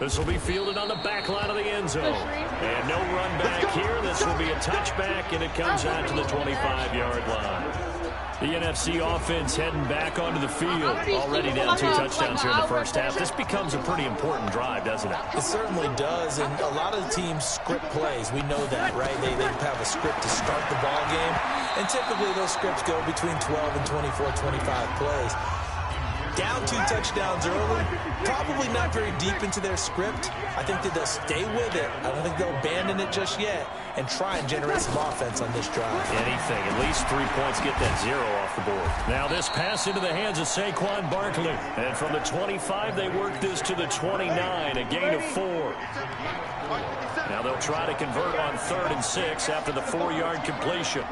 This will be fielded on the back line of the end zone. And no run back here. This will be a touchback, and it comes out to the 25-yard line. The NFC offense heading back onto the field. Already down 2 touchdowns here in the first half. This becomes a pretty important drive, doesn't it? It certainly does, and a lot of the teams script plays. We know that, right? They have a script to start the ball game, and typically those scripts go between 12 and 24, 25 plays. Down 2 touchdowns early, probably not very deep into their script. I think that they'll stay with it. I don't think they'll abandon it just yet and try and generate some offense on this drive. Anything, at least 3 points, get that 0 off the board. Now this pass into the hands of Saquon Barkley. And from the 25, they work this to the 29, a gain of 4. Now they'll try to convert on 3rd and 6 after the 4-yard completion.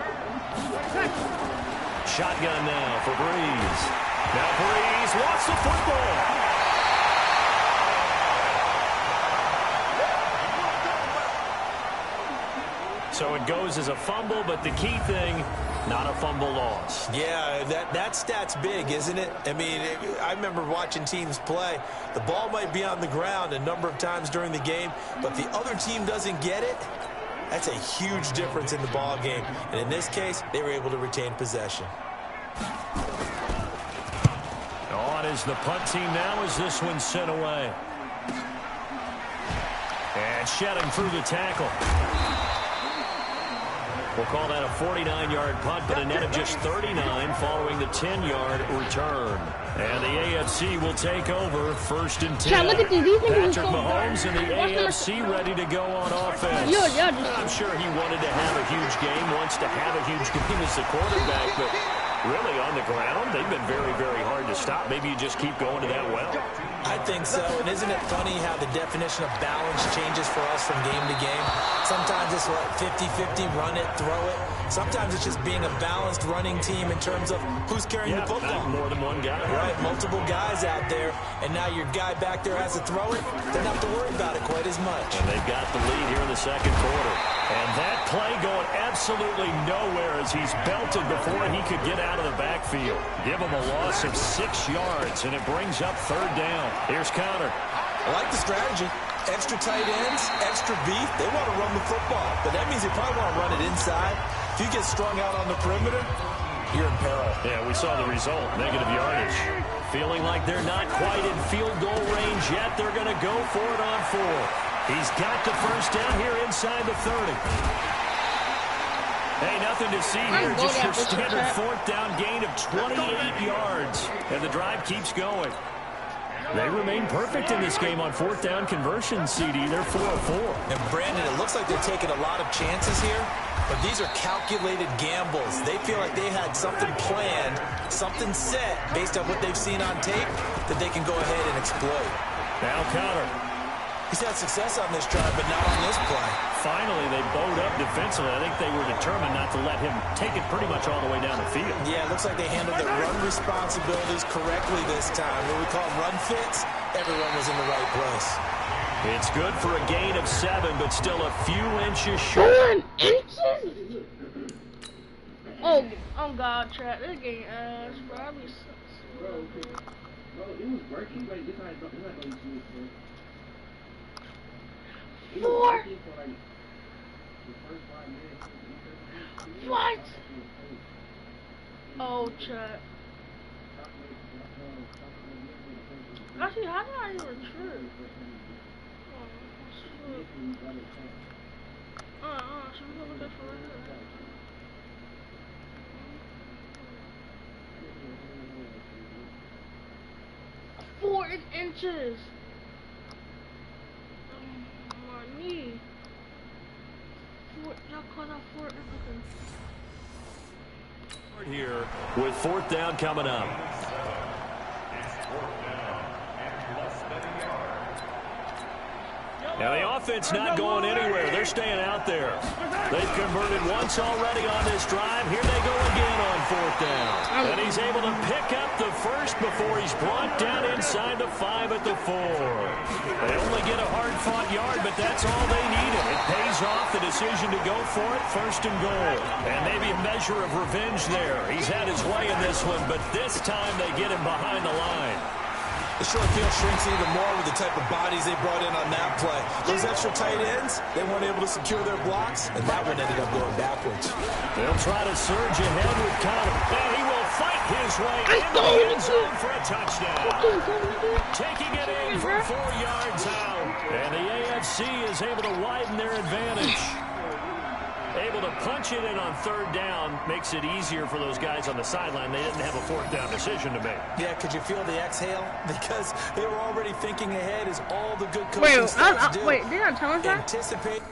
Shotgun now for Breeze. Now Breeze lost the football. So it goes as a fumble, but the key thing, not a fumble loss. Yeah, that stat's big, isn't it? I mean, I remember watching teams play. The ball might be on the ground a number of times during the game, but if the other team doesn't get it, that's a huge difference in the ball game. And in this case, they were able to retain possession. On is the punt team now as this one's sent away. And shedding through the tackle. We'll call that a 49-yard punt, but a net of just 39 following the 10-yard return. And the AFC will take over 1st and 10. Patrick Mahomes and the AFC ready to go on offense. I'm sure he wanted to have a huge game, wants to have a huge game as the quarterback, but really on the ground, they've been very, very hard to stop. Maybe you just keep going to that well. I think so, and isn't it funny how the definition of balance changes for us from game to game? Sometimes it's 50-50, run it, throw it. Sometimes it's just being a balanced running team in terms of who's carrying the football. More than one guy. Right, multiple guys out there, and now your guy back there has to throw it. Doesn't have to worry about it quite as much. And they've got the lead here in the second quarter. And that play going absolutely nowhere as he's belted before he could get out of the backfield. Give him a loss of 6 yards, and it brings up 3rd down. Here's Connor. I like the strategy. Extra tight ends, extra beef. They want to run the football, but that means they probably want to run it inside. If you get strung out on the perimeter, you're in peril. Yeah, we saw the result, negative yardage. Feeling like they're not quite in field goal range yet. They're going to go for it on 4. He's got the 1st down here inside the 30. Hey, nothing to see here. Just your standard 4th down gain of 28 yards. And the drive keeps going. They remain perfect in this game on 4th down conversion, CD. They're 4 of 4. And Brandon, it looks like they're taking a lot of chances here, but these are calculated gambles. They feel like they had something planned, something set based on what they've seen on tape that they can go ahead and exploit. Now Connor. He's had success on this drive, but not on this play. Finally, they bowed up defensively. I think they were determined not to let him take it pretty much all the way down the field. Yeah, it looks like they handled their run responsibilities correctly this time. What we call run fits, everyone was in the right place. It's good for a gain of 7, but still a few inches short. 4 inches? Oh God, Trap. This game ass probably sucks. Bro, it was working. Like, this not going to use it. 4? What? Oh, Chat. Actually, how did I even trip? Should we go look at for real? 4 inches. My knee. Y'all call that 4 inches. Here with 4th down coming up. Now the offense not going anywhere. They're staying out there. They've converted once already on this drive. Here they go again on 4th down. And he's able to pick up the 1st before he's brought down inside the 5 at the 4. They only get a hard-fought yard, but that's all they needed. It pays off the decision to go for it, 1st and goal. And maybe a measure of revenge there. He's had his way in this one, but this time they get him behind the line. The short field shrinks even more with the type of bodies they brought in on that play. Those extra tight ends, they weren't able to secure their blocks, and that one ended up going backwards. They'll try to surge ahead with Connor, and he will fight his way into the end zone for a touchdown. Taking it in for 4 yards out, and the AFC is able to widen their advantage. Able to punch it in on 3rd down makes it easier for those guys on the sideline. They didn't have a 4th down decision to make. Yeah, could you feel the exhale? Because they were already thinking ahead as all the good coaching staffs do. Wait, they're not telling us that? Anticipate.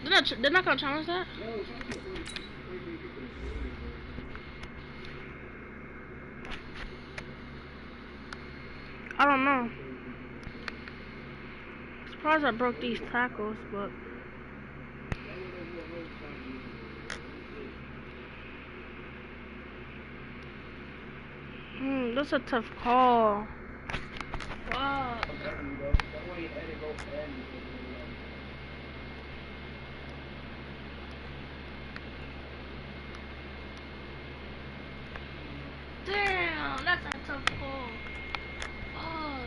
They're not going to tell us that? I don't know. I'm surprised I broke these tackles, but... That's a tough call. Wow. Damn, that's a tough call. Oh,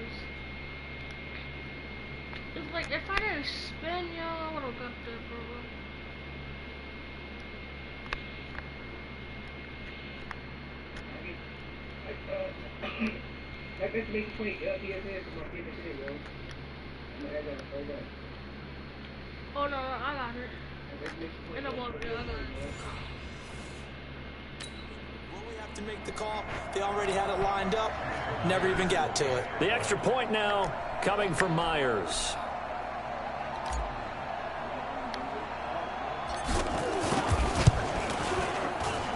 it's like if I didn't spin, yo, I would have got there, bro. Let's make 20 LTSS for my favorite shit, bro. Oh no, I got it. And I walked there, I got it. Will we have to make the call? They already had it lined up. Never even got to it. The extra point now coming from Myers.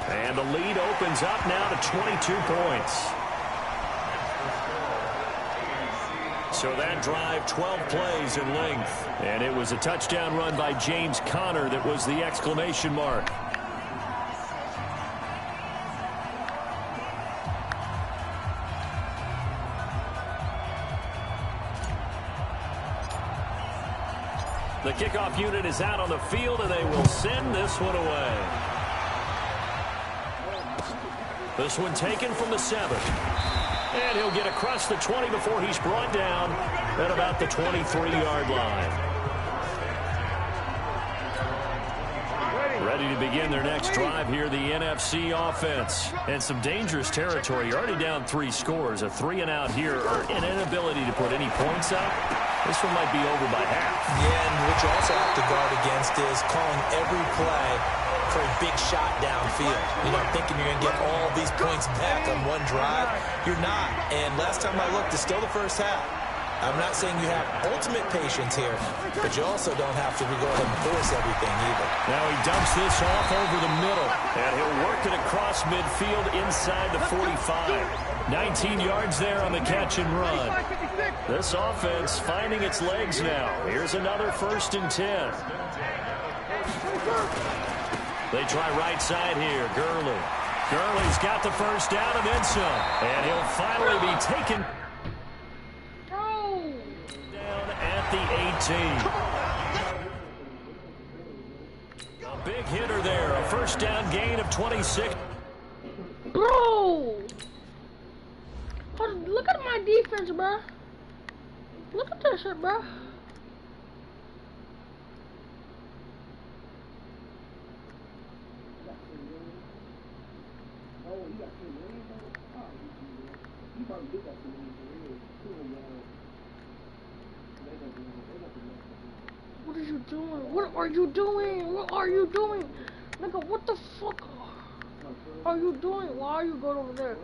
And the lead opens up now to 22 points. So that drive, 12 plays in length. And it was a touchdown run by James Conner that was the exclamation mark. The kickoff unit is out on the field, and they will send this one away. This one taken from the 7. And he'll get across the 20 before he's brought down at about the 23-yard line. Ready to begin their next drive here, the NFC offense. And some dangerous territory. You're already down 3 scores. A 3-and-out here, or an inability to put any points up. This one might be over by half. Yeah, and what you also have to guard against is calling every play for a big shot downfield. You know, thinking you're going to get all these points back on one drive. You're not. And last time I looked, it's still the first half. I'm not saying you have ultimate patience here, but you also don't have to go ahead and force everything either. Now he dumps this off over the middle, and he'll work it across midfield inside the 45. 19 yards there on the catch and run. This offense finding its legs now. Here's another 1st and 10. They try right side here. Gurley's got the 1st down and then some. And he'll finally be taken down at the 18. A big hitter there. A 1st down gain of 26. Bro! Look at my defense, bro. Look at that shit, bro. What are you doing? What are you doing? What are you doing? Nigga, what the fuck are you doing? Why are you going over there?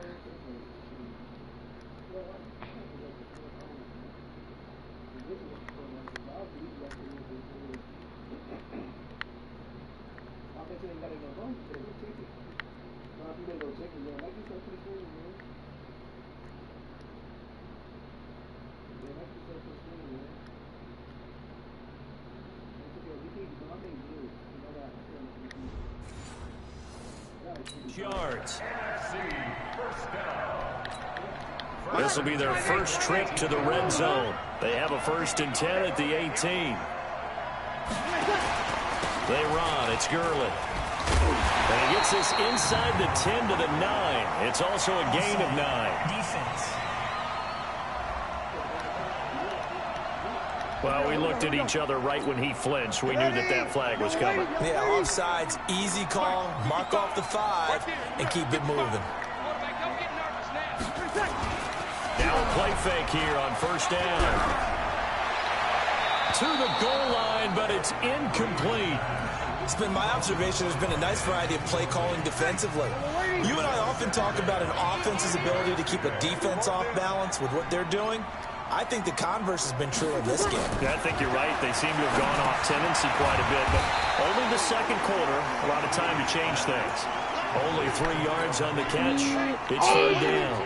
Yards. This will be their first trip to the red zone. They have a 1st and 10 at the 18. They run. It's Gurley. And he gets this inside the 10 to the 9. It's also a gain of 9. Defense. Well, we looked at each other right when he flinched. We knew that that flag was coming. Yeah, offsides, easy call, mark off the 5, and keep it moving. Now a play fake here on first down. To the goal line, but it's incomplete. It's been my observation there's been a nice variety of play calling defensively. You and I often talk about an offense's ability to keep a defense off balance with what they're doing. I think the converse has been true in this game. Yeah, I think you're right. They seem to have gone off tendency quite a bit, but only the second quarter, a lot of time to change things. Only 3 yards on the catch. It's third down.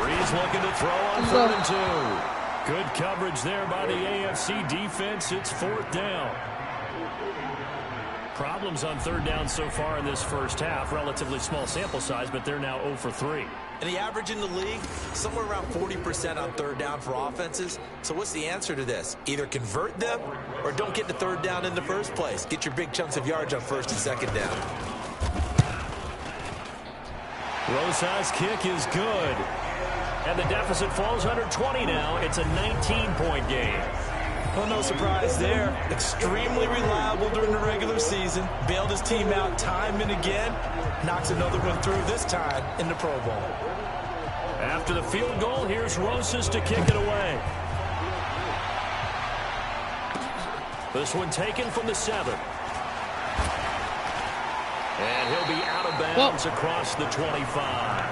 Breeze looking to throw on 3rd and 2. Good coverage there by the AFC defense. It's 4th down. Problems on 3rd down so far in this first half. Relatively small sample size, but they're now 0 for 3. And the average in the league, somewhere around 40% on 3rd down for offenses. So what's the answer to this? Either convert them or don't get to 3rd down in the first place. Get your big chunks of yards on 1st and 2nd down. Rosas' kick is good. And the deficit falls under 20 now. It's a 19-point game. Well, no surprise there. Extremely reliable during the regular season. Bailed his team out time and again. Knocks another one through, this time in the Pro Bowl. After the field goal, here's Rosas to kick it away. This one taken from the 7. And he'll be out of bounds across the 25.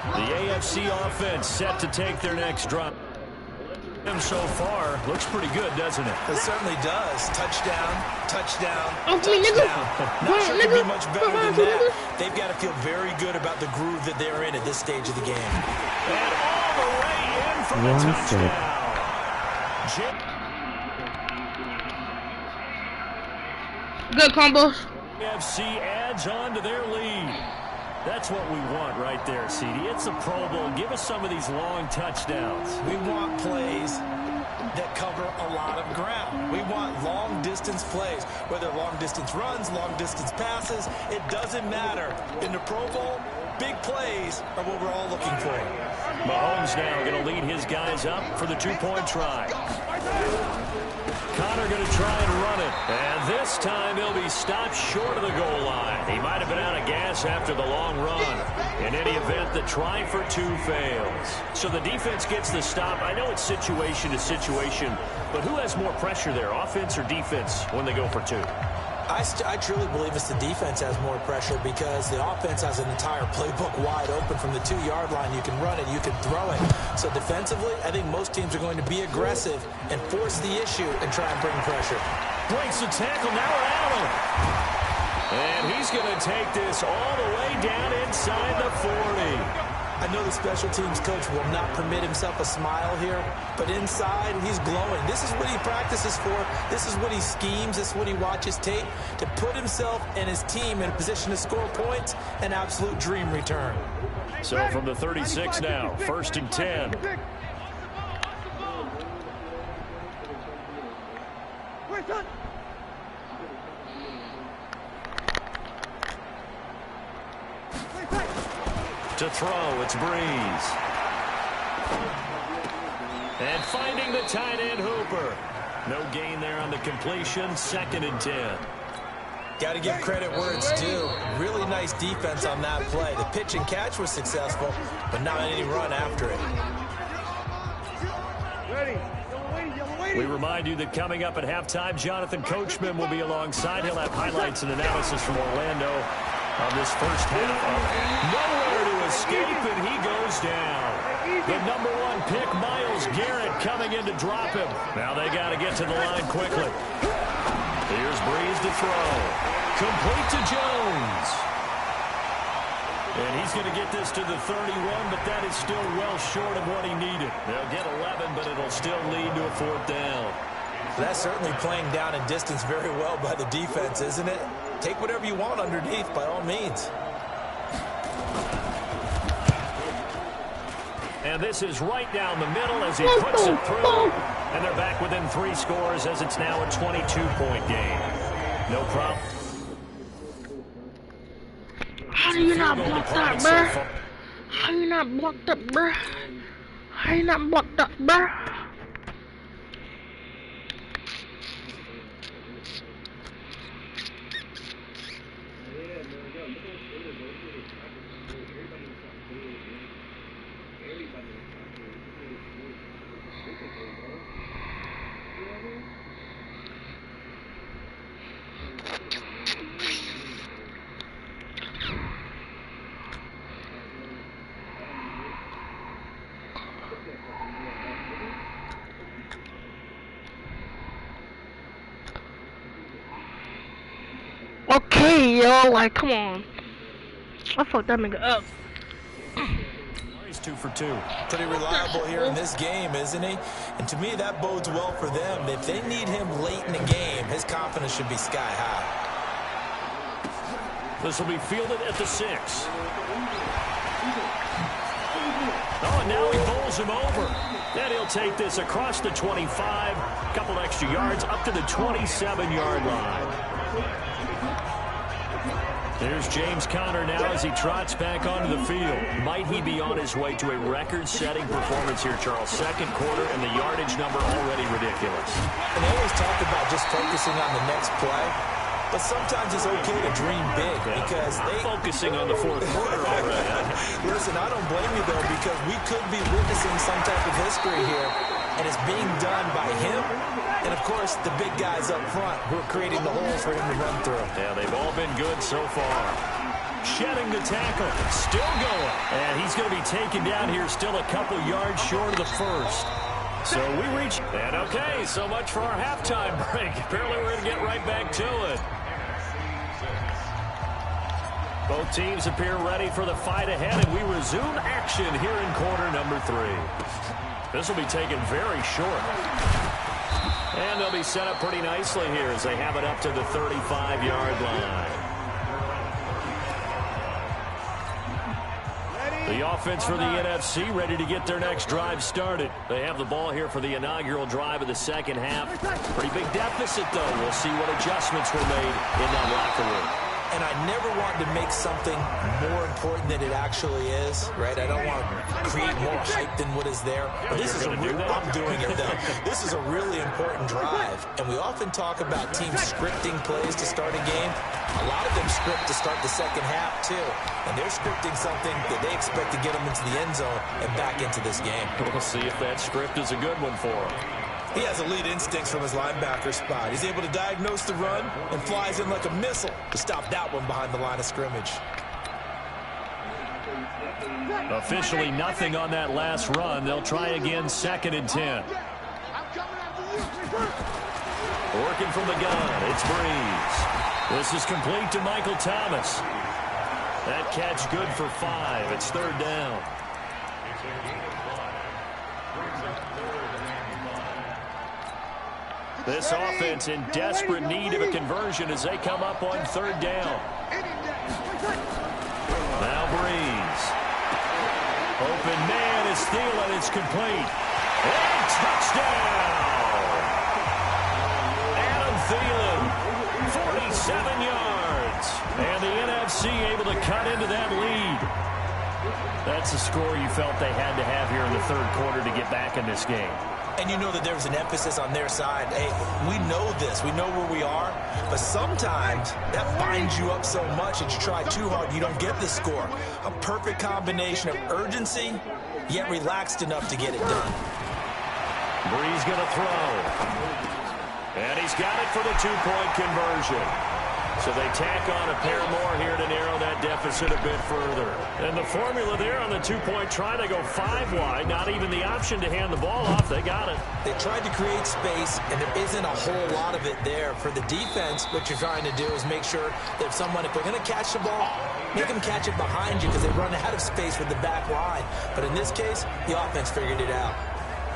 The AFC offense set to take their next drop. So far, looks pretty good, doesn't it? It certainly does. Touchdown, touchdown, touchdown. Not sure it could be much better than that. They've got to feel very good about the groove that they're in at this stage of the game. And all the way in for the touchdown. Good combos. AFC adds on to their lead. That's what we want right there, CD. It's a Pro Bowl. Give us some of these long touchdowns. We want plays that cover a lot of ground. We want long-distance plays, whether long-distance runs, long-distance passes. It doesn't matter. In the Pro Bowl, big plays are what we're all looking for. Mahomes now going to lead his guys up for the 2-point try. Connor going to try and run it. And this time he'll be stopped short of the goal line. He might have been out of gas after the long run. In any event, the try for 2 fails. So the defense gets the stop. I know it's situation to situation, but who has more pressure there, offense or defense, when they go for 2? I truly believe it's the defense has more pressure because the offense has an entire playbook wide open from the 2-yard line. You can run it, you can throw it. So defensively, I think most teams are going to be aggressive and force the issue and try and bring pressure. Breaks the tackle, now we're out. And he's going to take this all the way down inside the 40. I know the special teams coach will not permit himself a smile here, but inside, he's glowing. This is what he practices for. This is what he schemes. This is what he watches tape to put himself and his team in a position to score points. An absolute dream return. So from the 36 now, 1st and 10. To throw, it's Breeze. And finding the tight end Hooper. No gain there on the completion, 2nd and 10. Got to give credit where it's due. Really nice defense on that play. The pitch and catch was successful, but not any run after it. We remind you that coming up at halftime, Jonathan Coachman will be alongside. He'll have highlights and analysis from Orlando on this first half. Nowhere to escape, and he goes down. The number 1 pick, Myles Garrett, coming in to drop him. Now they got to get to the line quickly. Here's Breeze to throw. Complete to Jones. And he's going to get this to the 31, but that is still well short of what he needed. They'll get 11, but it'll still lead to a 4th down. That's certainly playing down in distance very well by the defense, isn't it? Take whatever you want underneath, by all means. And this is right down the middle as he puts it through. And they're back within 3 scores as it's now a 22-point game. No problem. you not blocked that, bruh? How you not blocked that, bruh? How you not blocked that, bruh? Okay, yo, like, come on. I fucked that nigga up. He's 2 for 2. Pretty reliable here in this game, isn't he? And to me, that bodes well for them. If they need him late in the game, his confidence should be sky high. This will be fielded at the 6. Oh, and now he bowls him over. And he'll take this across the 25. A couple extra yards up to the 27-yard line. There's James Conner now as he trots back onto the field. Might he be on his way to a record-setting performance here, Charles? Second quarter, and the yardage number already ridiculous. And they always talk about just focusing on the next play. But sometimes it's okay to dream big because they... Focusing on the fourth quarter already. Listen, I don't blame you, though, because we could be witnessing some type of history here, and it's being done by him and, of course, the big guys up front who are creating the holes for him to run through. Yeah, they've all been good so far. Shedding the tackle. Still going. And he's going to be taken down here still a couple yards short of the first. So we reach. And okay, so much for our halftime break. Apparently we're going to get right back to it. Both teams appear ready for the fight ahead, and we resume action here in quarter number 3. This will be taken very short. And they'll be set up pretty nicely here as they have it up to the 35-yard line. The offense for the NFC ready to get their next drive started. They have the ball here for the inaugural drive of the second half. Pretty big deficit, though. We'll see what adjustments were made in that locker room. And I never want to make something more important than it actually is, right? I don't want to create more hype than what is there. But this is a real, I'm doing it, though. This is a really important drive. And we often talk about teams scripting plays to start a game. A lot of them script to start the second half, too. And they're scripting something that they expect to get them into the end zone and back into this game. We'll see if that script is a good one for them. He has elite instincts from his linebacker spot. He's able to diagnose the run and flies in like a missile to stop that one behind the line of scrimmage. Officially nothing on that last run. They'll try again, 2nd and 10. Working from the gun, it's Breeze. This is complete to Michael Thomas. That catch good for 5. It's 3rd down. This offense in desperate need of a conversion as they come up on 3rd down. Now Breeze. Open man is Thielen. It's complete. And touchdown! Adam Thielen, 47 yards. And the NFC able to cut into that lead. That's a score you felt they had to have here in the 3rd quarter to get back in this game. And you know that there's an emphasis on their side. Hey, we know this. We know where we are. But sometimes that binds you up so much that you try too hard, you don't get the score. A perfect combination of urgency, yet relaxed enough to get it done. Breeze going to throw. And he's got it for the 2-point conversion. So they tack on a pair more here to narrow that deficit a bit further. And the formula there on the 2-point try to go 5 wide. Not even the option to hand the ball off. They got it. They tried to create space, and there isn't a whole lot of it there. For the defense, what you're trying to do is make sure that if they're going to catch the ball, make them catch it behind you because they run out of space with the back line. But in this case, the offense figured it out.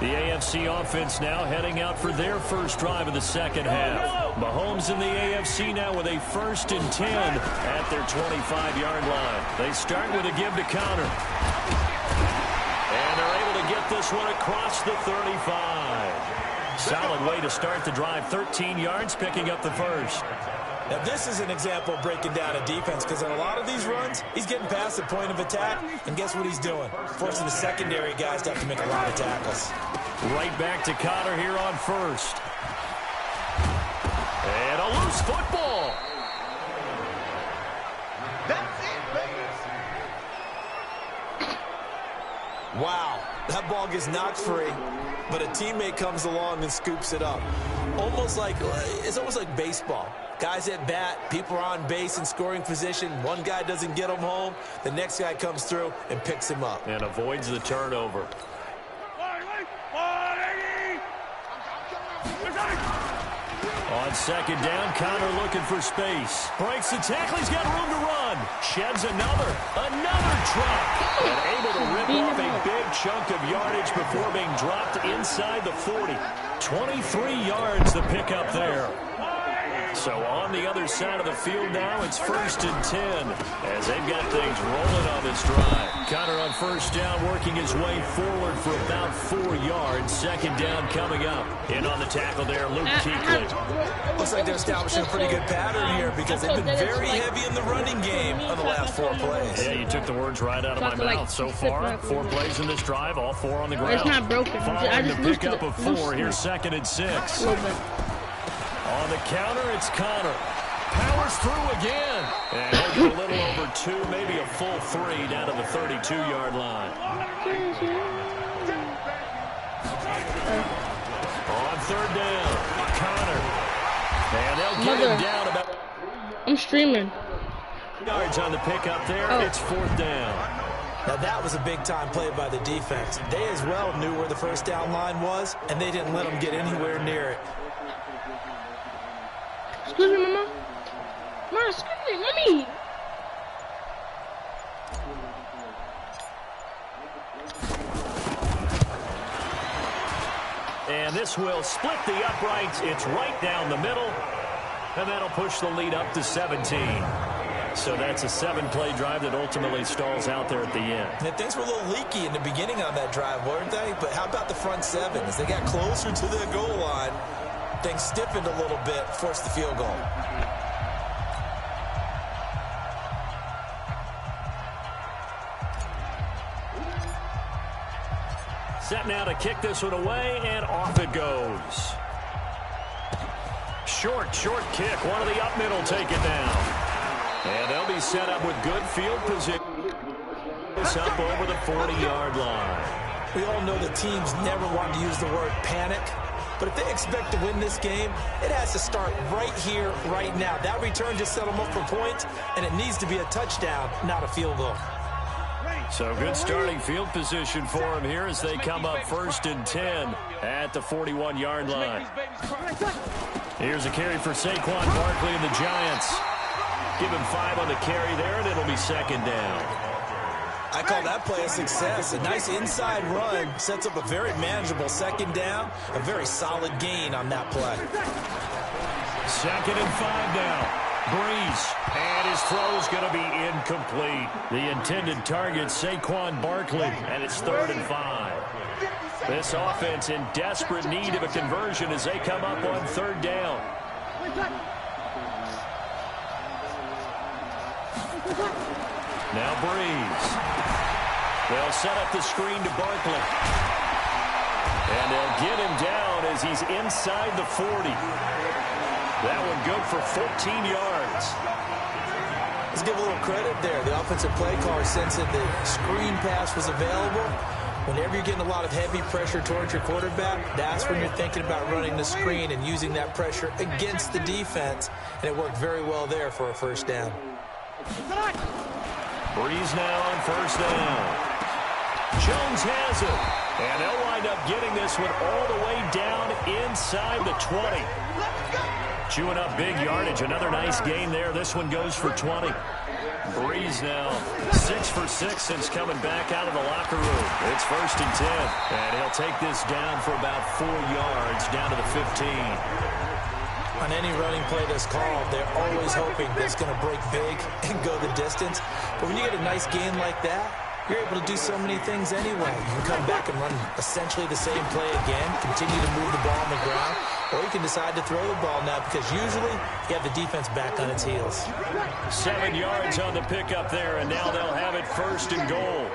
The AFC offense now heading out for their first drive of the second half. Mahomes in the AFC now with a 1st and 10 at their 25-yard line. They start with a give to Conner. And they're able to get this one across the 35. Solid way to start the drive. 13 yards, picking up the first. Now, this is an example of breaking down a defense because in a lot of these runs, he's getting past the point of attack, and guess what he's doing? Forcing the secondary guys to have to make a lot of tackles. Right back to Connor here on first. And a loose football. Wow, that ball gets knocked free, but a teammate comes along and scoops it up. It's almost like baseball. Guys at bat, people are on base in scoring position. One guy doesn't get him home. The next guy comes through and picks him up. And avoids the turnover. On second down, Connor looking for space. Breaks the tackle, he's got room to run. Sheds another truck. And able to rip off a big chunk of yardage before being dropped inside the 40. 23 yards to pick up there. So on the other side of the field now, it's 1st and 10 as they've got things rolling on this drive. Connor on first down working his way forward for about 4 yards. Second down coming up. In on the tackle there, Luke Kuechly. Looks like they're establishing a pretty good pattern here because they've been very heavy in the running game on the last 4 plays. Yeah, you took the words right out of my mouth. So far, 4 plays in this drive, all 4 on the ground. It's not broken. Following the pickup of 4, here's 2nd and 6. On the counter, it's Connor. Powers through again. And he'll get a little over 2, maybe a full 3 down to the 32-yard line. On 3rd down, Connor. And they'll get him down about... I'm streaming. Yards on the pickup there. It's 4th down. Now that was a big-time play by the defense. They as well knew where the first down line was, and they didn't let them get anywhere near it. Excuse me, Mama. Mama, excuse me, Mommy. And this will split the uprights. It's right down the middle. And that'll push the lead up to 17. So that's a 7-play drive that ultimately stalls out there at the end. And things were a little leaky in the beginning on that drive, weren't they? But how about the front 7? As they got closer to the goal line, things stiffened a little bit, forced the field goal. Set now to kick this one away, and off it goes. Short kick. One of the up middle take it down. And they'll be set up with good field position. This up over the 40-yard line. We all know the teams never want to use the word panic. But if they expect to win this game, it has to start right here, right now. That return just set them up for points, and it needs to be a touchdown, not a field goal. So good starting field position for them here as they come up 1st and 10 at the 41-yard line. Here's a carry for Saquon Barkley and the Giants. Give him 5 on the carry there, and it'll be 2nd down. I call that play a success. A nice inside run sets up a very manageable 2nd down. A very solid gain on that play. 2nd and 5 now. Breeze. And his throw's going to be incomplete. The intended target, Saquon Barkley, and it's 3rd and 5. This offense in desperate need of a conversion as they come up on 3rd down. Now Breeze. They'll set up the screen to Barkley. And they'll get him down as he's inside the 40. That one good for 14 yards. Let's give a little credit there. The offensive play caller sensed that the screen pass was available. Whenever you're getting a lot of heavy pressure towards your quarterback, that's when you're thinking about running the screen and using that pressure against the defense. And it worked very well there for a 1st down. Breeze now on 1st down. Jones has it. And they'll wind up getting this one all the way down inside the 20. Chewing up big yardage. Another nice gain there. This one goes for 20. Breeze now 6 for 6 since coming back out of the locker room. It's 1st and 10. And he'll take this down for about 4 yards down to the 15. On any running play that's called, they're always hoping that it's going to break big and go the distance. But when you get a nice gain like that, you're able to do so many things anyway. You can come back and run essentially the same play again, continue to move the ball on the ground, or you can decide to throw the ball now because usually you have the defense back on its heels. 7 yards on the pickup there, and now they'll have it 1st and goal.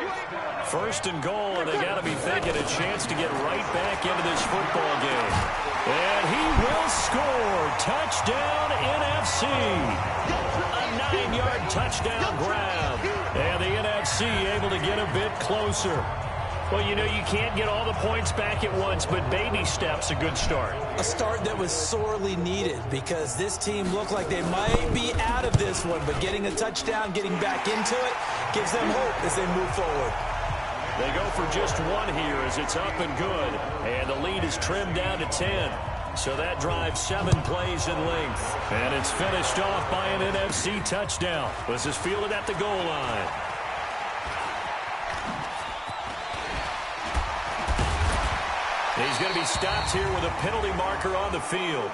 1st and goal, and they got to be thinking a chance to get right back into this football game. And he will score. Touchdown, NFC. A 9-yard touchdown grab. And the NFC able to get a bit closer. Well, you know, you can't get all the points back at once, but baby steps a good start. A start that was sorely needed because this team looked like they might be out of this one, but getting a touchdown, getting back into it, gives them hope as they move forward. They go for just one here as it's up and good. And the lead is trimmed down to 10. So that drives 7 plays in length. And it's finished off by an NFC touchdown. This is fielded at the goal line. He's going to be stopped here with a penalty marker on the field.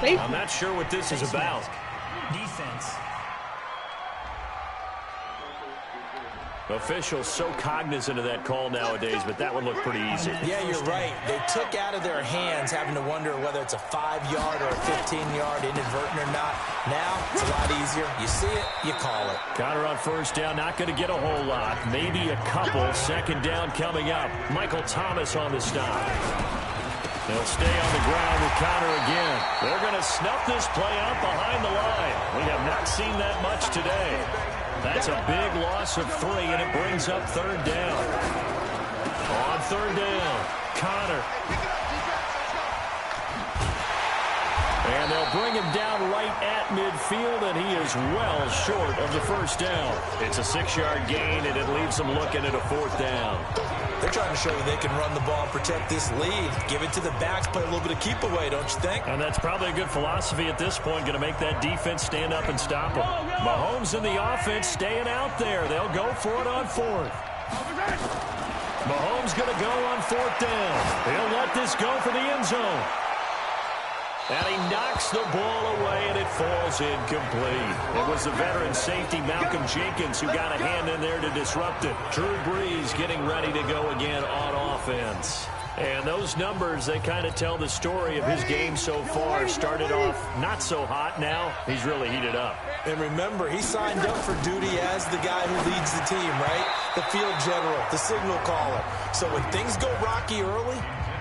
I'm not sure what this is about. Defense. Officials so cognizant of that call nowadays, but that would look pretty easy. Yeah, you're right. They took out of their hands having to wonder whether it's a 5-yard or a 15-yard inadvertent or not. Now, it's a lot easier. You see it, you call it. Connor on 1st down, not going to get a whole lot. Maybe a couple. 2nd down coming up. Michael Thomas on the stop. They'll stay on the ground with Connor again. They're going to snuff this play out behind the line. We have not seen that much today. That's a big loss of 3, and it brings up 3rd down. On 3rd down, Connor. And they'll bring him down right at midfield, and he is well short of the 1st down. It's a 6-yard gain, and it leaves them looking at a 4th down. They're trying to show you they can run the ball and protect this lead. Give it to the backs, play a little bit of keep away, don't you think? And that's probably a good philosophy at this point, going to make that defense stand up and stop them. Mahomes and the offense staying out there. They'll go for it on 4th. Mahomes going to go on 4th down. He'll let this go for the end zone. And he knocks the ball away, and it falls incomplete. It was the veteran safety, Malcolm Jenkins, who got a hand in there to disrupt it. Drew Brees getting ready to go again on offense. And those numbers, they kind of tell the story of his game so far. Started off not so hot. Now he's really heated up. And remember, he signed up for duty as the guy who leads the team, right? The field general, the signal caller. So when things go rocky early,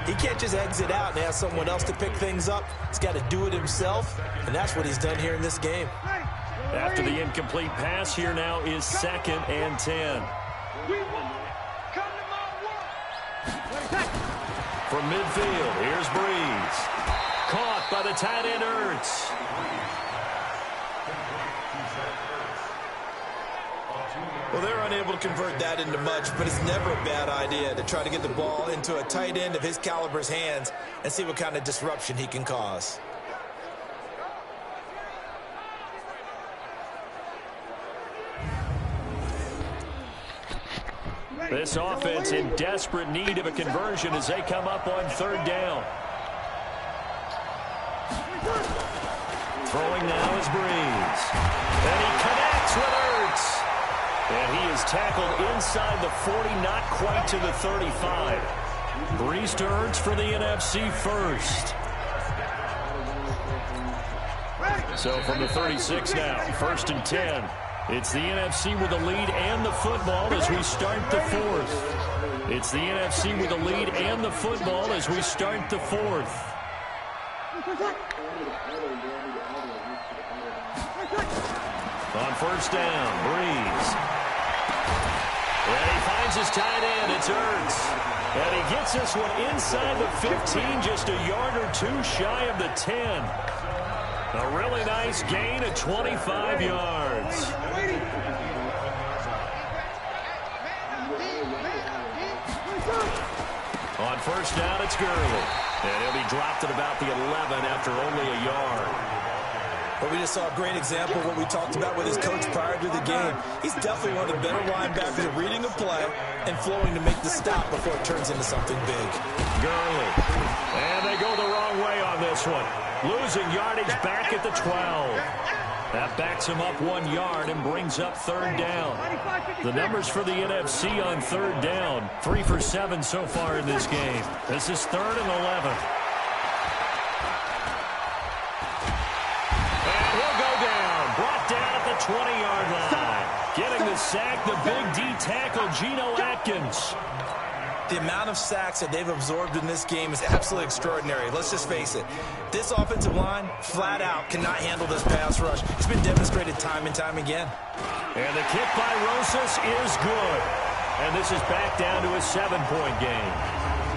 he can't just exit out and ask someone else to pick things up. He's got to do it himself, and that's what he's done here in this game. After the incomplete pass, here now is 2nd and 10. From midfield, here's Brees. Caught by the tight end, Ertz. Well, they're unable to convert that into much, but it's never a bad idea to try to get the ball into a tight end of his caliber's hands and see what kind of disruption he can cause. This offense in desperate need of a conversion as they come up on 3rd down. Throwing now is Brees. And he connects with Ertz. And he is tackled inside the 40, not quite to the 35. Brees to Ertz for the NFC first. So from the 36 now, 1st and 10. It's the NFC with the lead and the football as we start the 4th. It's the NFC with the lead and the football as we start the 4th. On 1st down, Brees. And he finds his tight end. It's Ertz. And he gets this one inside the 15, just a yard or 2 shy of the 10. A really nice gain of 25 yards. On 1st down, it's Gurley. And he'll be dropped at about the 11 after only a yard. But we just saw a great example of what we talked about with his coach prior to the game. He's definitely one of the better linebackers at reading a play and flowing to make the stop before it turns into something big. Gurley. And they go the wrong way on this one. Losing yardage back at the 12. That backs him up 1 yard and brings up third down. The numbers for the NFC on third down, 3 for 7 so far in this game. This is 3rd and 11. And he'll go down. Brought down at the 20-yard line. Getting the sack, the big D tackle, Geno Atkins. The amount of sacks that they've absorbed in this game is absolutely extraordinary. Let's just face it. This offensive line, flat out, cannot handle this pass rush. It's been demonstrated time and time again. And the kick by Rosas is good. And this is back down to a 7-point game.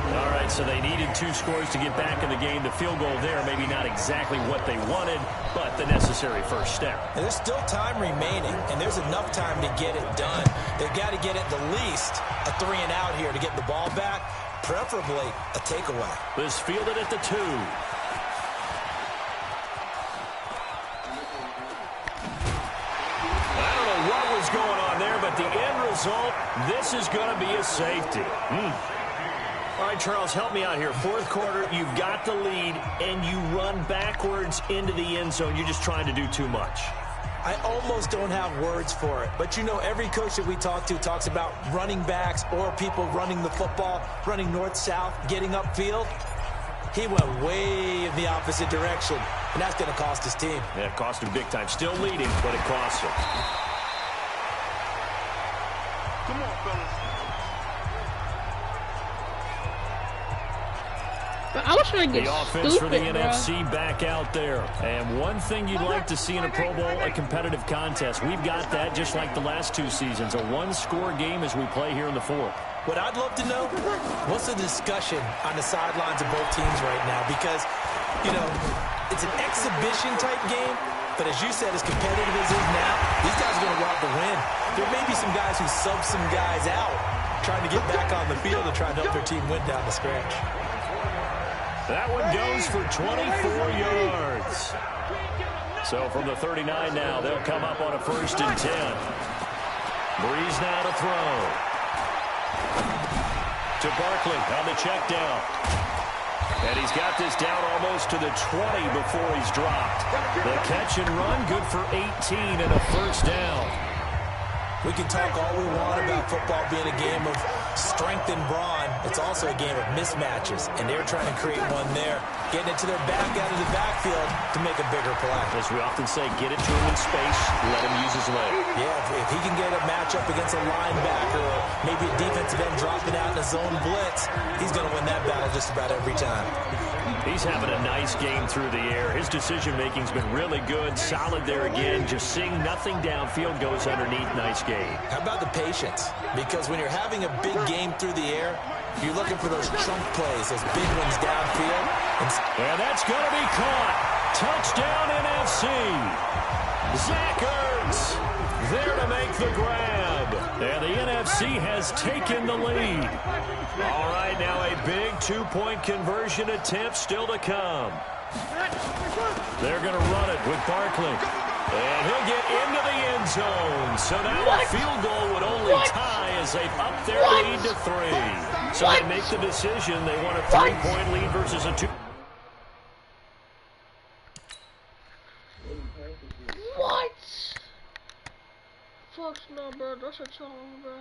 All right, so they needed 2 scores to get back in the game. The field goal there, maybe not exactly what they wanted, but the necessary first step. And there's still time remaining, and there's enough time to get it done. They've got to get at the least a 3-and-out here to get the ball back, preferably a takeaway. This fielded at the 2. I don't know what was going on there, but the end result, this is going to be a safety. All right, Charles, help me out here. 4th quarter, you've got the lead, and you run backwards into the end zone. You're just trying to do too much. I almost don't have words for it. But, you know, every coach that we talk to talks about running backs or people running the football, running north-south, getting upfield. He went way in the opposite direction, and that's going to cost his team. Yeah, it cost him big time. Still leading, but it cost him. Come on, fellas. I was trying to get the offense stupid, for the bro. NFC back out there. And one thing you'd like to see in a Pro Bowl, a competitive contest. We've got that just like the last 2 seasons. A 1-score game as we play here in the 4th. What I'd love to know, what's the discussion on the sidelines of both teams right now? Because, you know, it's an exhibition-type game, but as you said, as competitive as it is now, these guys are going to want the win. There may be some guys who sub some guys out, trying to get back on the field and trying to help their team win down the stretch. That one goes for 24 yards. So from the 39 now, they'll come up on a 1st and 10. Breeze now to throw. To Barkley on the check down. And he's got this down almost to the 20 before he's dropped. The catch and run, good for 18 and a 1st down. We can talk all we want about football being a game of strength and brawn. It's also a game of mismatches, and they're trying to create one there, getting it to their back out of the backfield to make a bigger play. As we often say, get it to him in space, let him use his leg. Yeah, if he can get a matchup against a linebacker or maybe a defensive end dropping out in a zone blitz, he's going to win that battle just about every time. He's having a nice game through the air. His decision-making's been really good, solid there again. Just seeing nothing downfield, goes underneath. Nice game. How about the patience? Because when you're having a big game through the air, you're looking for those chunk plays, those big ones downfield. And that's going to be caught. Touchdown NFC. Zach Ertz there to make the grab. And the NFC has taken the lead. All right, now a big 2-point conversion attempt still to come. They're going to run it with Barkley. And he'll get into the end zone. So now a field goal would only tie as they up their lead to 3. So they make the decision. They want a 3-point lead versus a 2. What? Fuck no, bro. That's a song, bro.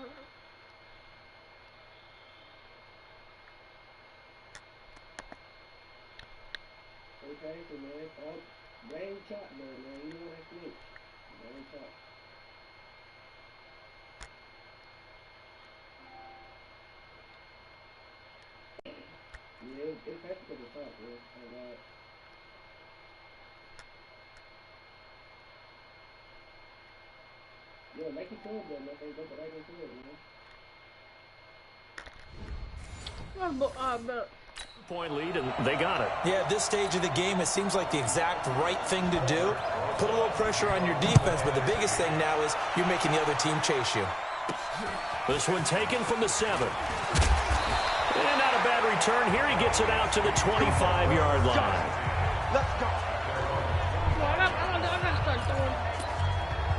Okay, so man, blame Chop, man. You know what I think? Blame Chop. Yeah, it's actually the top, man. Yeah, make it cool, man. Make it cool, man. But Point lead, and they got it. Yeah, at this stage of the game, it seems like the exact right thing to do. Put a little pressure on your defense, but the biggest thing now is you're making the other team chase you. This one taken from the 7. And not a bad return. Here he gets it out to the 25-yard line. Let's go. I'm gonna start doing.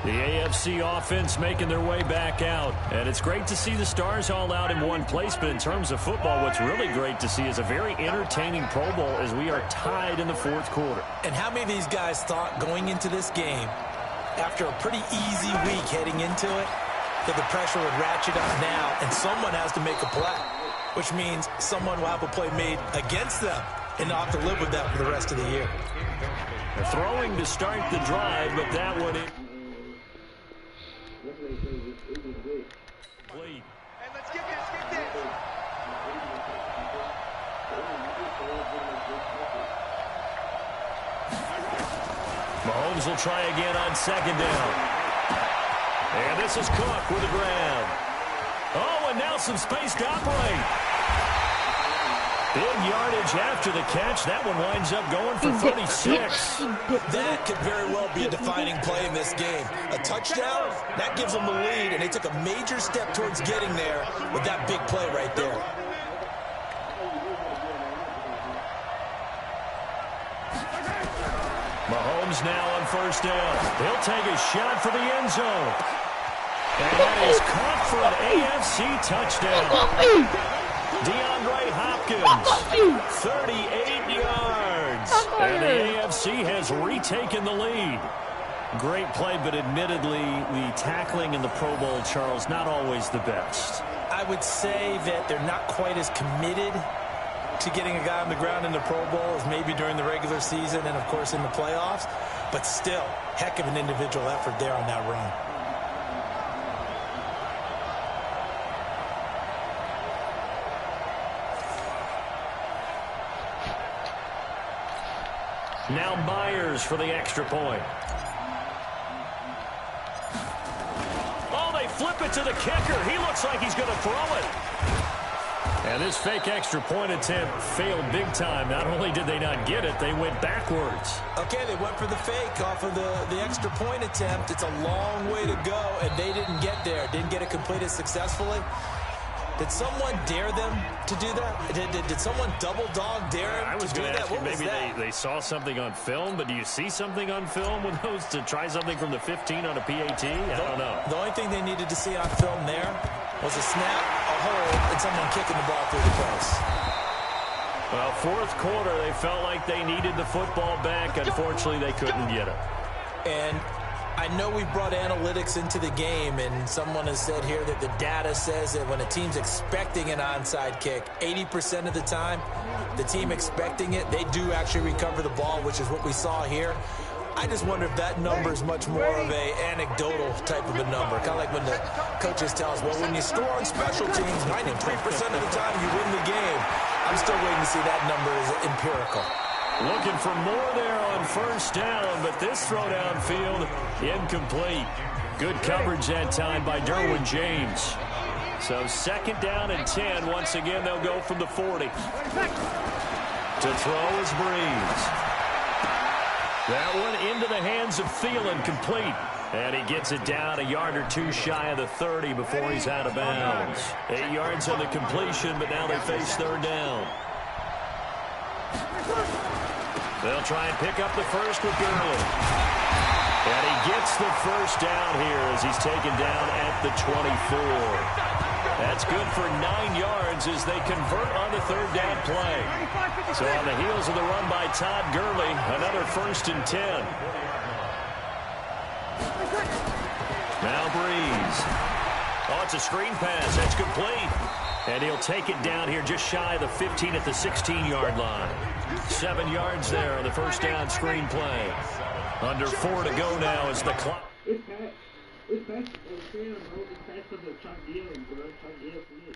The AFC offense making their way back out. And it's great to see the Stars all out in one place, but in terms of football, what's really great to see is a very entertaining Pro Bowl as we are tied in the 4th quarter. And how many of these guys thought going into this game After a pretty easy week heading into it, that the pressure would ratchet up now, and someone has to make a play, which means someone will have a play made against them, and they'll have to live with that for the rest of the year. They're throwing to start the drive, but that one is complete. Hey, let's get this, Mahomes will try again on second down. And this is Cook with a grab. Oh, and now some space to operate. Big yardage after the catch. That one winds up going for 36. That could very well be a defining play in this game. A touchdown, that gives them the lead, and they took a major step towards getting there with that big play right there. Mahomes now on first down. He'll take a shot for the end zone. And that is caught for an AFC touchdown. DeAndre Hopkins, 38 yards. And the AFC has retaken the lead. Great play, but admittedly, the tackling in the Pro Bowl, Charles, not always the best. I would say that they're not quite as committed to getting a guy on the ground in the Pro Bowl as maybe during the regular season and, of course, in the playoffs. But still, heck of an individual effort there on that run. Now Myers for the extra point. Oh, they flip it to the kicker. He looks like he's going to throw it. And this fake extra point attempt failed big time. Not only did they not get it, they went backwards. Okay, they went for the fake off of the extra point attempt. It's a long way to go, and they didn't get there. Didn't get it completed successfully. Did someone dare them to do that? Did someone double dog dare them I was to do going to that? ask you, maybe they saw something on film, but do you see something on film with those to try something from the 15 on a PAT? I don't know. The only thing they needed to see on film there was a snap, a hold, and someone kicking the ball through the post. Well, fourth quarter, they felt like they needed the football back. Unfortunately, they couldn't get it. And I know we've brought analytics into the game, and someone has said here that the data says that when a team's expecting an onside kick, 80% of the time, the team expecting it, they do actually recover the ball, which is what we saw here. I just wonder if that number is much more of a anecdotal type of a number. Kind of like when the coaches tell us, well, when you score on special teams, 93% of the time you win the game. I'm still waiting to see that number is empirical. Looking for more there on first down, but this throw downfield, incomplete. Good coverage that time by Derwin James. So second down and 10. Once again, they'll go from the 40. To throw is Breeze. That one into the hands of Thielen, complete. And he gets it down a yard or two shy of the 30 before he's out of bounds. 8 yards on the completion, but now they face third down. They'll try and pick up the first with Gurley. And he gets the first down here as he's taken down at the 24. That's good for 9 yards as they convert on the third down play. So on the heels of the run by Todd Gurley, another 1st and 10. Now Breeze. Oh, it's a screen pass. That's complete. And he'll take it down here just shy of the 15 at the 16-yard line. 7 yards there on the first down screen play. Under 4 to go now as the clock. It's past for the Chuck Deal, bro. Chuck Deal for me.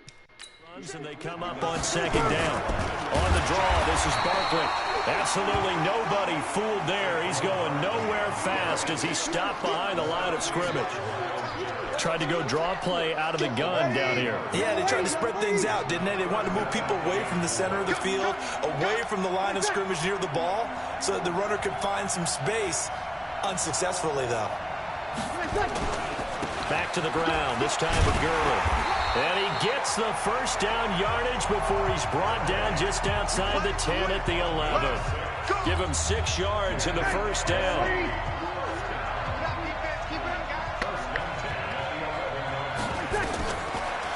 And they come up on second down. On the draw, this is Barkley. Absolutely nobody fooled there. He's going nowhere fast as he stopped behind the line of scrimmage. Tried to go draw play out of the gun down here. Yeah, they tried to spread things out, didn't they? They wanted to move people away from the center of the field, away from the line of scrimmage near the ball, so that the runner could find some space. Unsuccessfully, though. Back to the ground, this time with Gurley. And he gets the first down yardage before he's brought down just outside the 10 at the 11. Give him 6 yards in the first down.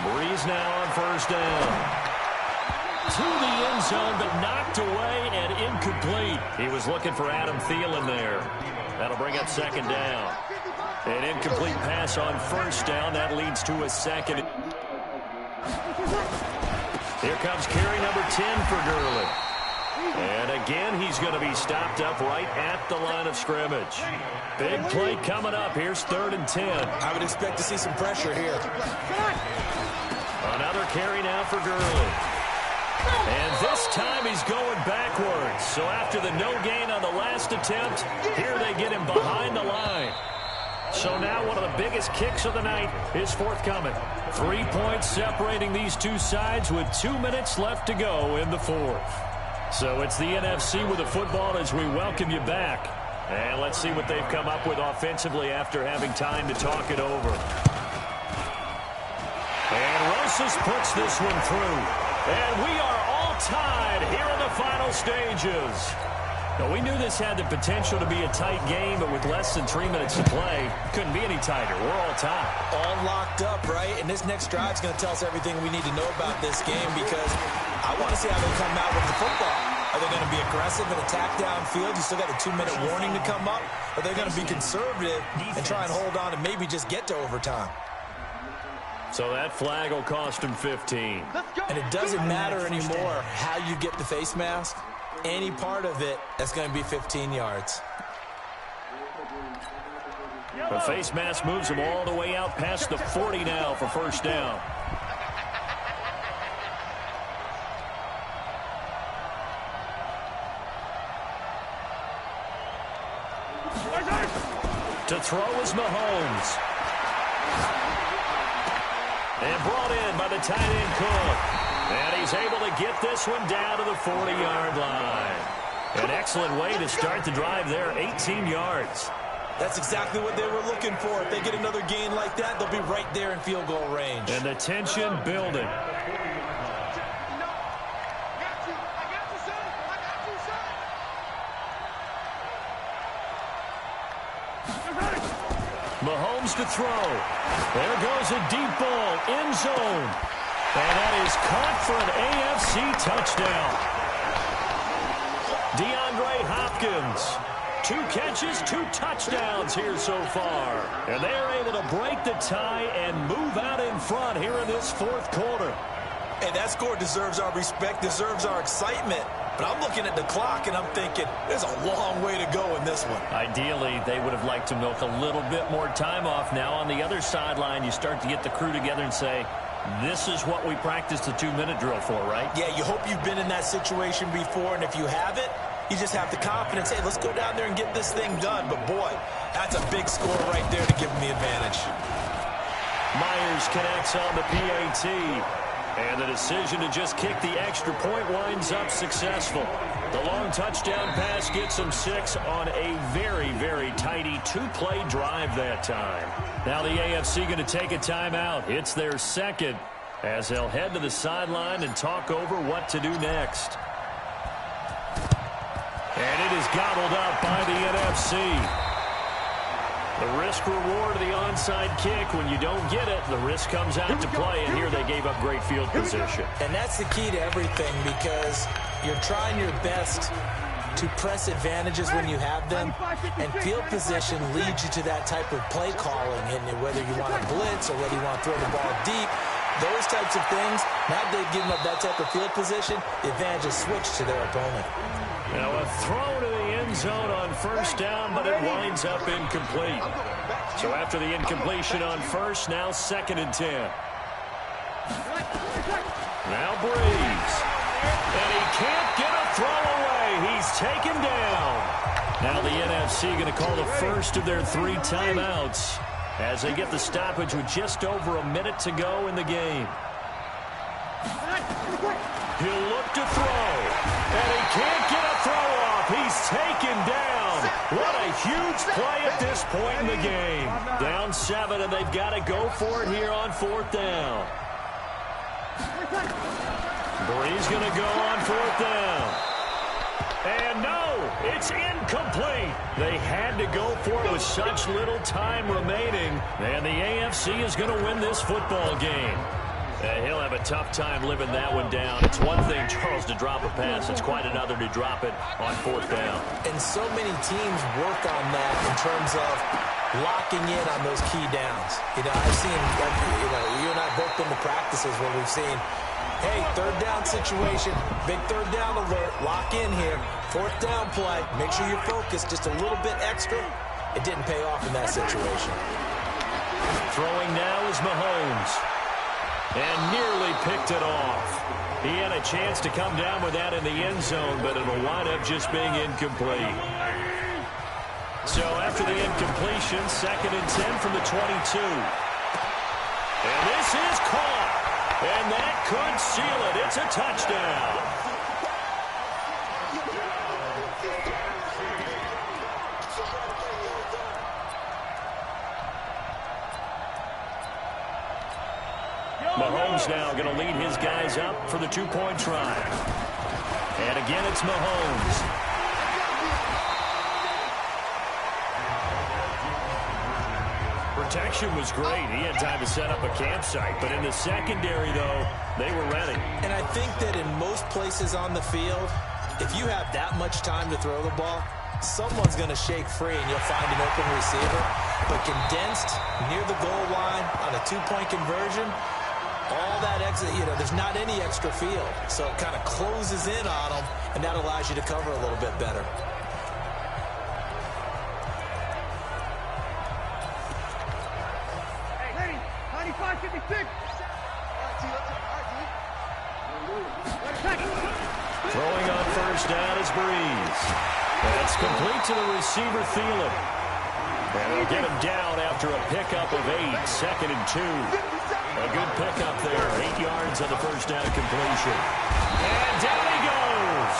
Breeze now on first down. To the end zone, but knocked away and incomplete. He was looking for Adam Thielen there. That'll bring up second down. An incomplete pass on first down. That leads to a second. Here comes carry number 10 for Gurley. And again, he's going to be stopped up right at the line of scrimmage. Big play coming up. Here's 3rd and 10. I would expect to see some pressure here. Another carry now for Gurley. And this time he's going backwards. So after the no gain on the last attempt, here they get him behind the line. So now one of the biggest kicks of the night is forthcoming. 3 points separating these two sides with 2 minutes left to go in the 4th. So it's the NFC with the football as we welcome you back. And let's see what they've come up with offensively after having time to talk it over. And Rosas puts this one through. And we are all tied here in the final stages. Now, we knew this had the potential to be a tight game, but with less than 3 minutes to play, couldn't be any tighter. We're all tied. All locked up, right? And this next drive is going to tell us everything we need to know about this game because I want to see how they come out with the football. Are they going to be aggressive and attack downfield? You still got a 2-minute warning to come up? Or are they going to be conservative and try and hold on and maybe just get to overtime? So that flag will cost him 15. And it doesn't matter anymore how you get the face mask. Any part of it, that's going to be 15 yards. The face mask moves him all the way out past the 40 now for first down. To throw is Mahomes. And brought in by the tight end Cook. And he's able to get this one down to the 40-yard line. An excellent way to start the drive there, 18 yards. That's exactly what they were looking for. If they get another gain like that, they'll be right there in field goal range. And the tension building. Mahomes to throw. There goes a deep ball, end zone. And that is caught for an AFC touchdown. DeAndre Hopkins. 2 catches, 2 touchdowns here so far. And they're able to break the tie and move out in front here in this 4th quarter. And that score deserves our respect, deserves our excitement. But I'm looking at the clock, and I'm thinking there's a long way to go in this one. Ideally, they would have liked to milk a little bit more time off. Now on the other sideline, you start to get the crew together and say, this is what we practiced the 2-minute drill for, right? Yeah, you hope you've been in that situation before, and if you haven't, you just have the confidence, hey, let's go down there and get this thing done. But, boy, that's a big score right there to give them the advantage. Myers connects on the PAT. And the decision to just kick the extra point winds up successful. The long touchdown pass gets them 6 on a very, very tidy 2-play drive that time. Now the AFC going to take a timeout. It's their 2nd as they'll head to the sideline and talk over what to do next. And it is gobbled up by the NFC. The risk-reward of the onside kick, when you don't get it, the risk comes out to play, and here they gave up great field position. And that's the key to everything because you're trying your best to press advantages when you have them, and field position leads you to that type of play calling, and whether you want to blitz or whether you want to throw the ball deep, those types of things, now they've given up that type of field position, the advantage is switched to their opponent. Now a throw to the end zone on first down, but it winds up incomplete. So after the incompletion on first, now 2nd and 10. Now Breeze. And he can't get a throw away. He's taken down. Now the NFC going to call the first of their 3 timeouts as they get the stoppage with just over a minute to go in the game. He'll look to throw. And he can't get a throw off. He's taken down. What a huge play at this point in the game. Down 7, and they've got to go for it here on 4th down. Breeze going to go on 4th down. And no, it's incomplete. They had to go for it with such little time remaining. And the AFC is going to win this football game. He'll have a tough time living that one down. It's one thing, Charles, to drop a pass. It's quite another to drop it on 4th down. And so many teams work on that in terms of locking in on those key downs. I've seen, you and I both been to practices where we've seen, hey, third down situation, big third down alert, lock in here, fourth down play, make sure you're focused just a little bit extra. It didn't pay off in that situation. Throwing now is Mahomes. And nearly picked it off. He had a chance to come down with that in the end zone, but it'll wind up just being incomplete. So after the incompletion, 2nd and 10 from the 22. And this is caught. And that could seal it. It's a touchdown. Mahomes now going to lead his guys up for the 2-point try. And again, it's Mahomes. Protection was great. He had time to set up a campsite. But in the secondary, though, they were ready. And I think that in most places on the field, if you have that much time to throw the ball, someone's going to shake free and you'll find an open receiver. But condensed near the goal line on a 2-point conversion, all that exit, there's not any extra field. So it kind of closes in on them, and that allows you to cover a little bit better. Hey, ready? 95, 56. Throwing on first down is Breeze. That's complete to the receiver, Thielen. And they'll get him down after a pickup of 8, 2nd and 2. A good pickup there, 8 yards on the first down completion. And down he goes.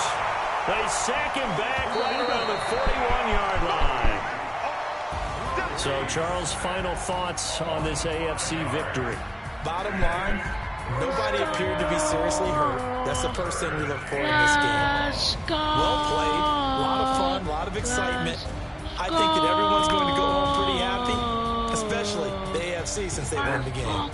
They sack him back right around the 41-yard line. So, Charles, final thoughts on this AFC victory? Bottom line, nobody appeared to be seriously hurt. That's the first thing we look for in this game. Well played, a lot of fun, a lot of excitement. I think that everyone's going to go home pretty happy, especially the AFC since they won the game.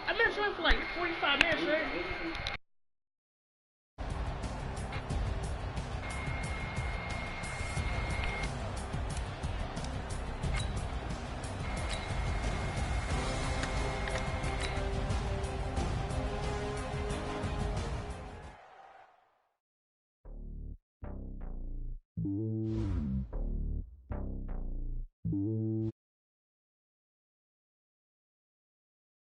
I've been trying for like 45 minutes, right?